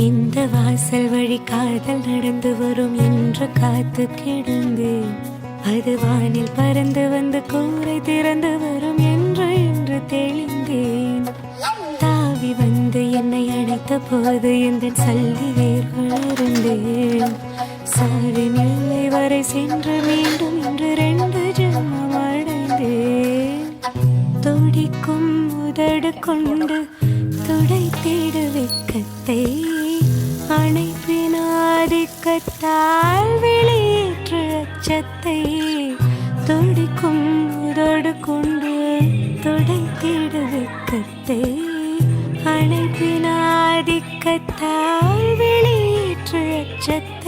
இந்த வாசல் வழி காதல் நடந்து வரும் என்று காத்து கிடந்தேன். அது வானில் பறந்து வந்து கூரை திறந்து வரும் என்று என்று தெளிந்தேன். தாவி வந்து என்னை அணைத்த போது இந்த சல்லி வேர்கள் இருந்தேன். சாவி நிலை வரை சென்று மீண்டும் இன்று 2 ஜென்மம் அடைந்தேன். துடிக்கும் உதடு கொண்டு துடைத்திட வெட்கத்தை அணைப்பினாதிக்கத்தால் வெளியேற்று அச்சத்தை. துடிக்கும் உதடு கொண்டு துடைத்திட வெட்கத்தை அணைப்பினாதிக்கத்தால் வெளியேற்று அச்சத்தை.